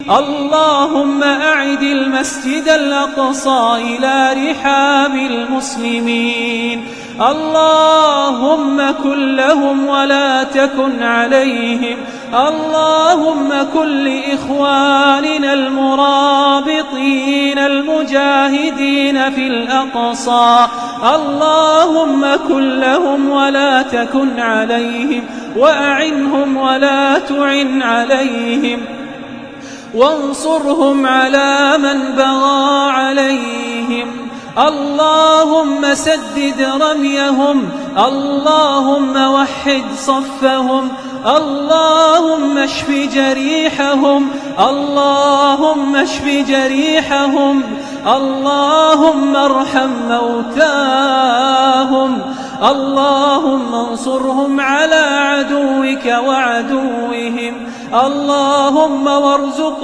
اللهم أعد المسجد الأقصى إلى رحاب المسلمين. اللهم كن لهم ولا تكن عليهم. اللهم كن لإخواننا المرابطين المجاهدين في الأقصى. اللهم كن لهم ولا تكن عليهم، وأعنهم ولا تعن عليهم، وانصرهم على من بغى عليهم. اللهم سدد رميهم. اللهم وحد صفهم. اللهم اشف جريحهم. اللهم اشف جريحهم. اللهم ارحم موتاهم. اللهم انصرهم على عدوك وعدوهم. اللهم وارزق